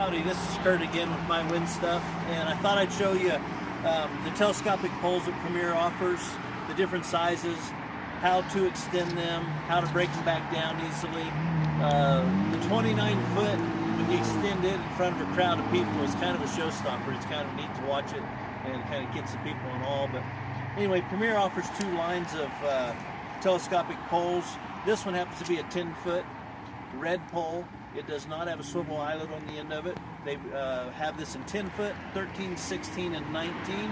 Howdy, this is Kurt again with my wind stuff, and I thought I'd show you the telescopic poles that Premier offers, the different sizes, how to extend them, how to break them back down easily. The 29 foot, when you extend it in front of a crowd of people, is kind of a showstopper. It's kind of neat to watch it, and it kind of gets the people in awe. But anyway, Premier offers two lines of telescopic poles. This one happens to be a 10 foot red pole. It does not have a swivel eyelet on the end of it. They have this in 10 foot, 13, 16, and 19.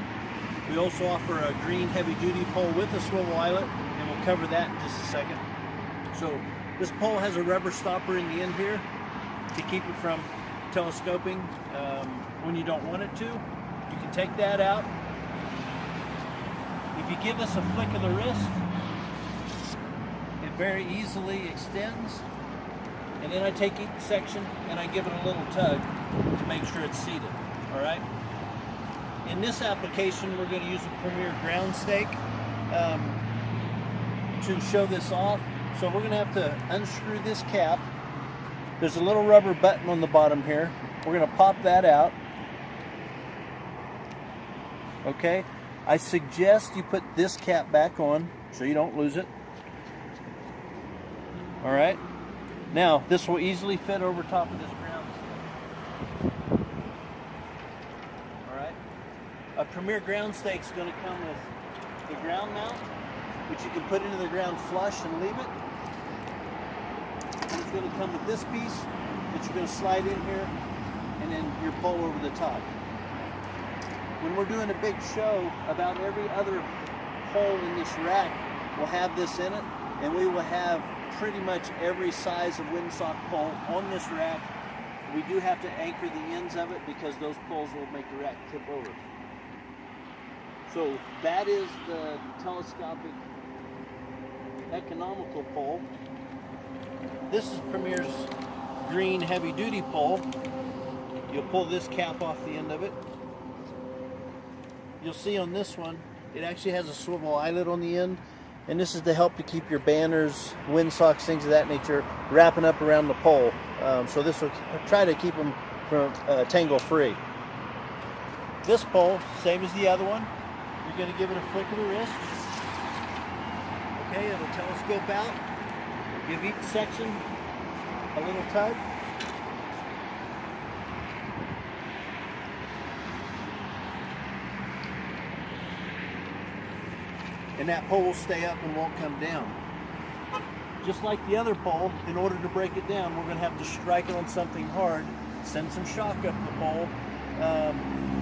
We also offer a green heavy duty pole with a swivel eyelet, and we'll cover that in just a second. So this pole has a rubber stopper in the end here to keep it from telescoping when you don't want it to. You can take that out. If you give this a flick of the wrist, it very easily extends. And then I take each section and I give it a little tug to make sure it's seated. All right. In this application, we're going to use a Premier ground stake to show this off. So we're going to have to unscrew this cap. There's a little rubber button on the bottom here. We're going to pop that out. Okay. I suggest you put this cap back on so you don't lose it. All right. Now, this will easily fit over top of this ground stake. Alright. A Premier ground stake is going to come with the ground mount, which you can put into the ground flush and leave it. And it's going to come with this piece that you're going to slide in here, and then your pole over the top. When we're doing a big show, about every other pole in this rack will have this in it, and we will have pretty much every size of Winsock pole on this rack. We do have to anchor the ends of it because those poles will make the rack tip over. So that is the telescopic economical pole. This is Premier's green heavy duty pole. You'll pull this cap off the end of it. You'll see on this one, it actually has a swivel eyelet on the end. And this is to help to keep your banners, windsocks, things of that nature, wrapping up around the pole. So this will try to keep them from tangle free. This pole, same as the other one, you're going to give it a flick of the wrist. Okay, it'll telescope out. Give each section a little tug. And that pole will stay up and won't come down. Just like the other pole, in order to break it down, we're going to have to strike it on something hard, send some shock up the pole,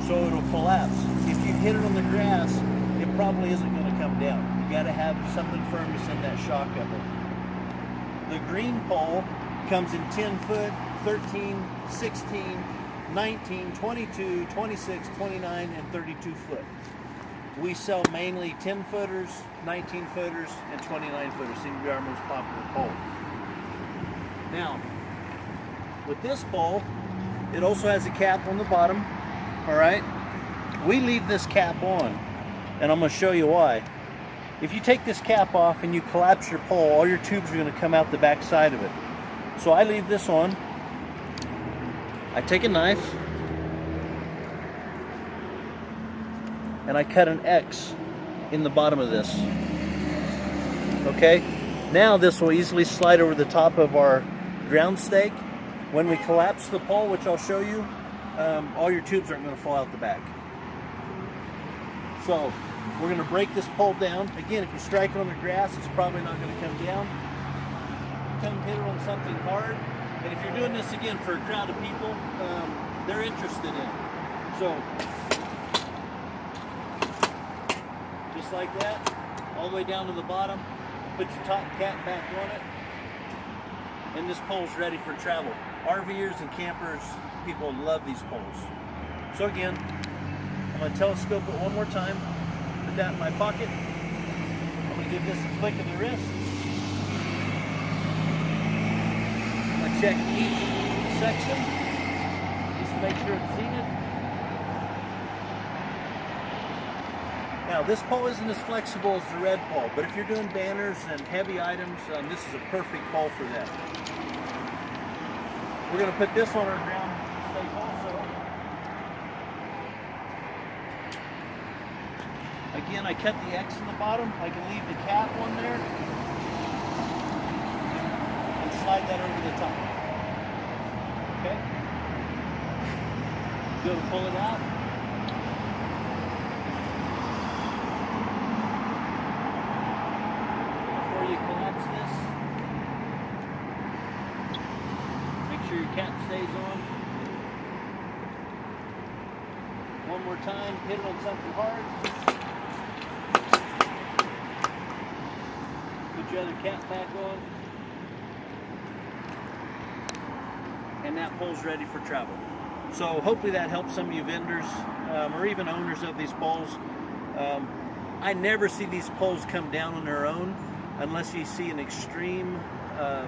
so it'll collapse. If you hit it on the grass, it probably isn't going to come down. You got to have something firm to send that shock up it. The green pole comes in 10 foot, 13, 16, 19, 22, 26, 29, and 32 foot. We sell mainly 10 footers, 19 footers, and 29 footers. Seem to be our most popular pole. Now, with this pole, it also has a cap on the bottom. All right, we leave this cap on, and I'm going to show you why. If you take this cap off and you collapse your pole, all your tubes are going to come out the back side of it. So I leave this on. I take a knife, and I cut an X in the bottom of this. Okay, now this will easily slide over the top of our ground stake. When we collapse the pole, which I'll show you, all your tubes aren't going to fall out the back. So we're going to break this pole down. Again, if you strike it on the grass, it's probably not going to come down. Come hit it on something hard. And if you're doing this again for a crowd of people, they're interested in it. So just like that, all the way down to the bottom. Put your top cap back on it, and this pole's ready for travel. RVers and campers, people love these poles. So again, I'm going to telescope it one more time. Put that in my pocket. I'm going to give this a flick of the wrist. I'm going to check each section just to make sure it's seated. Now, this pole isn't as flexible as the red pole, but if you're doing banners and heavy items, this is a perfect pole for that. We're going to put this on our ground stake. Again, I cut the X in the bottom. I can leave the cap on there and slide that over the top. Okay? Go to pull it out. Before you collapse this, make sure your cap stays on. One more time, hit it on something hard. Put your other cap back on. And that pole's ready for travel. So hopefully that helps some of you vendors or even owners of these poles. I never see these poles come down on their own unless you see an extreme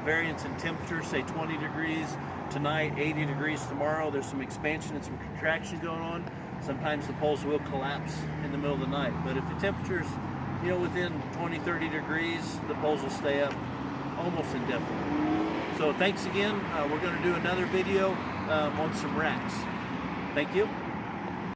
variance in temperature, say 20 degrees tonight, 80 degrees tomorrow. There's some expansion and some contraction going on. Sometimes the poles will collapse in the middle of the night. But if the temperature's within 20, 30 degrees, the poles will stay up almost indefinitely. So thanks again. We're going to do another video on some racks. Thank you.